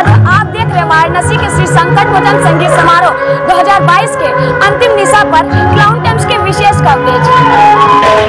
यादव, आप देख रहे हैं वाराणसी के श्री संकट मोचन संगीत समारोह 2022 के अंतिम निशा पर क्लाउन टाइम्स के विशेष कवरेज।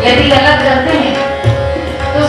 यदि गलत करते हैं तो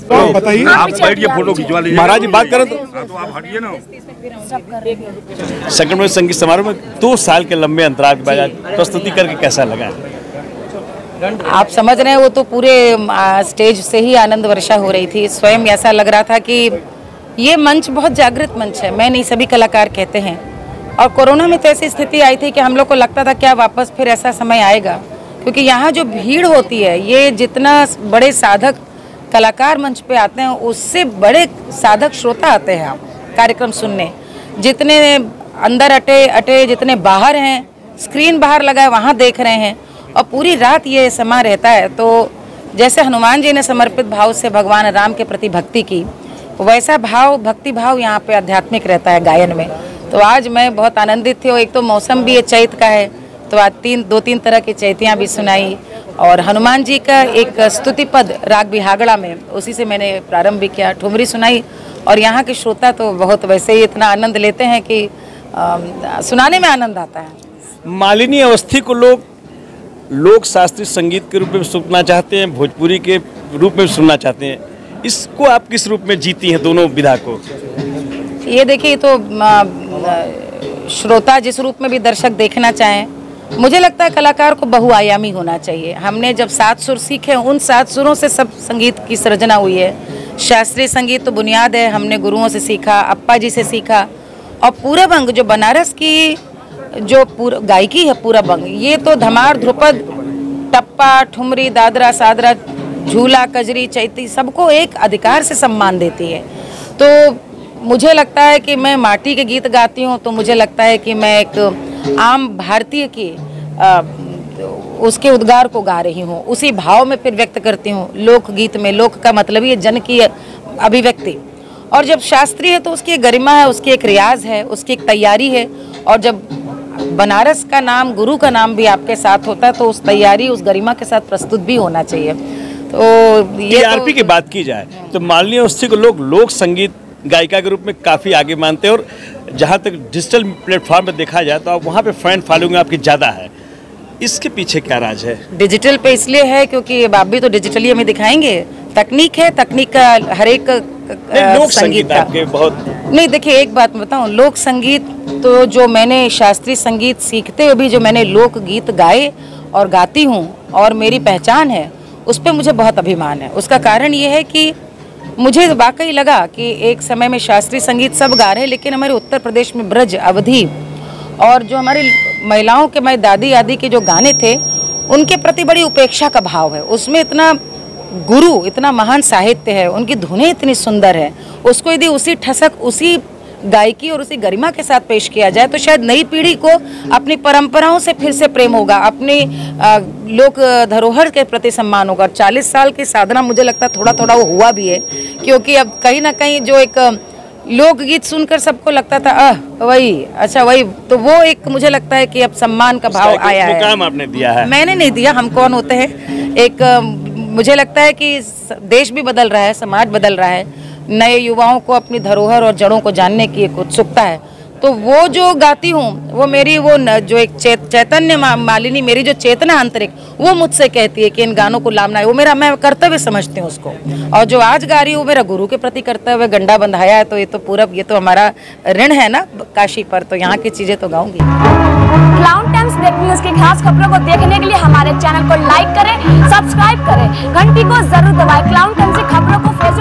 बताइए, आप बैठिए, फोटो खिंचवा लीजिए। महाराज जी बात करें तो आप हटिए ना। संकट मोचन संगीत समारोह में 2 साल के लंबे अंतराल के बाद प्रस्तुति करके कैसा लगा? आप समझ रहे हैं, वो तो पूरे स्टेज से ही आनंद वर्षा हो रही थी। स्वयं ऐसा लग रहा था कि ये मंच बहुत जागृत मंच है, मैं नहीं सभी कलाकार कहते हैं। और कोरोना में तो ऐसी स्थिति आई थी कि हम लोग को लगता था क्या वापस फिर ऐसा समय आएगा, क्योंकि यहाँ जो भीड़ होती है, ये जितना बड़े साधक कलाकार मंच पे आते हैं उससे बड़े साधक श्रोता आते हैं कार्यक्रम सुनने। जितने अंदर अटे जितने बाहर हैं, स्क्रीन बाहर लगा है वहाँ देख रहे हैं, और पूरी रात ये समा रहता है। तो जैसे हनुमान जी ने समर्पित भाव से भगवान राम के प्रति भक्ति की, वैसा भक्ति भाव यहाँ पे आध्यात्मिक रहता है गायन में। तो आज मैं बहुत आनंदित थी। और एक तो मौसम भी ये चैत का है, तो आज 2-3 तरह की चैतियाँ भी सुनाई, और हनुमान जी का एक स्तुति पद राग बिहागड़ा में, उसी से मैंने प्रारंभ भी किया, ठुमरी सुनाई। और यहाँ के श्रोता तो बहुत वैसे ही इतना आनंद लेते हैं कि सुनाने में आनंद आता है। मालिनी अवस्थी को लोक शास्त्रीय संगीत के रूप में सुनना चाहते हैं, भोजपुरी के रूप में सुनना चाहते हैं, इसको आप किस रूप में जीती हैं दोनों विधा को? ये देखिए, तो श्रोता जिस रूप में भी दर्शक देखना चाहें, मुझे लगता है कलाकार को बहुआयामी होना चाहिए। हमने जब 7 सुर सीखे, उन 7 सुरों से सब संगीत की सृजना हुई है। शास्त्रीय संगीत तो बुनियाद है, हमने गुरुओं से सीखा, अप्पा जी से सीखा। और पूरब अंग जो बनारस की जो गायकी है, पूरब अंग, ये तो धमार, ध्रुपद, टप्पा, ठुमरी, दादरा, सादरा, झूला, कजरी, चैती, सबको एक अधिकार से सम्मान देती है। तो मुझे लगता है कि मैं माटी के गीत गाती हूँ, तो मुझे लगता है कि मैं एक आम भारतीय की उसके उद्गार को गा रही हूँ, उसी भाव में फिर व्यक्त करती हूँ। लोकगीत में लोक का मतलब ये जन की अभिव्यक्ति, और जब शास्त्रीय है तो उसकी एक गरिमा है, उसकी एक रियाज है, उसकी एक तैयारी है। और जब बनारस का नाम, गुरु का नाम भी आपके साथ होता है, तो उस तैयारी, उस गरिमा के साथ प्रस्तुत भी होना चाहिए। तो ये टीआरपी की बात की जाए तो मालिनी अवस्थी को लोक संगीत गायिका के रूप में काफ़ी आगे मानते हैं, और जहाँ तक डिजिटल प्लेटफॉर्म पर देखा जाए तो आप वहाँ पे फैन फॉलोइंग आपकी ज़्यादा है, इसके पीछे क्या राज है? डिजिटल पे इसलिए है क्योंकि आप भी तो डिजिटली हमें दिखाएंगे, तकनीक है, तकनीक का हर एक लोक संगीत आपके बहुत नहीं। देखिए, एक बात मैं बताऊं, लोक संगीत तो जो मैंने शास्त्रीय संगीत सीखते हुए भी जो मैंने लोक गीत गाए और गाती हूँ और मेरी पहचान है, उस पर मुझे बहुत अभिमान है। उसका कारण ये है कि मुझे वाकई लगा कि एक समय में शास्त्रीय संगीत सब गा रहे हैं, लेकिन हमारे उत्तर प्रदेश में ब्रज, अवधी और जो हमारी महिलाओं के, हमारी दादी आदि के जो गाने थे, उनके प्रति बड़ी उपेक्षा का भाव है। उसमें इतना गुरु, इतना महान साहित्य है, उनकी धुनें इतनी सुंदर है, उसको यदि उसी ठसक, उसी गायकी और उसी गरिमा के साथ पेश किया जाए तो शायद नई पीढ़ी को अपनी परंपराओं से फिर से प्रेम होगा, अपनी लोक धरोहर के प्रति सम्मान होगा। 40 साल की साधना मुझे लगता है थोड़ा थोड़ा वो हुआ भी है, क्योंकि अब कहीं ना कहीं जो एक लोकगीत सुनकर सबको लगता था वही, अच्छा वही, तो वो एक मुझे लगता है कि अब सम्मान का भाव आया है। मुकाम आपने दिया है? मैंने नहीं दिया, हम कौन होते हैं। एक मुझे लगता है कि देश भी बदल रहा है, समाज बदल रहा है, नए युवाओं को अपनी धरोहर और जड़ों को जानने की एक उत्सुकता है। तो वो जो गाती हूँ, वो मेरी वो जो एक चैतन्य मालिनी, मेरी जो चेतना आंतरिक, वो मुझसे कहती है कि इन गानों को लामना है। वो मेरा, मैं कर्तव्य समझती हूँ उसको। और जो आज गा रही हूँ, मेरा गुरु के प्रति कर्तव्य, गंडा बंधाया है, तो ये तो पूरब, ये तो हमारा ऋण है ना काशी पर, तो यहाँ की चीजें तो गाऊंगी। क्लाउन टाइम्स ब्रेकिंग न्यूज की खास खबरों को देखने के लिए हमारे चैनल को लाइक करें, सब्सक्राइब करें, घंटी को जरूर दबाएं। क्लाउन टाइम्स की खबरों को फेसबुक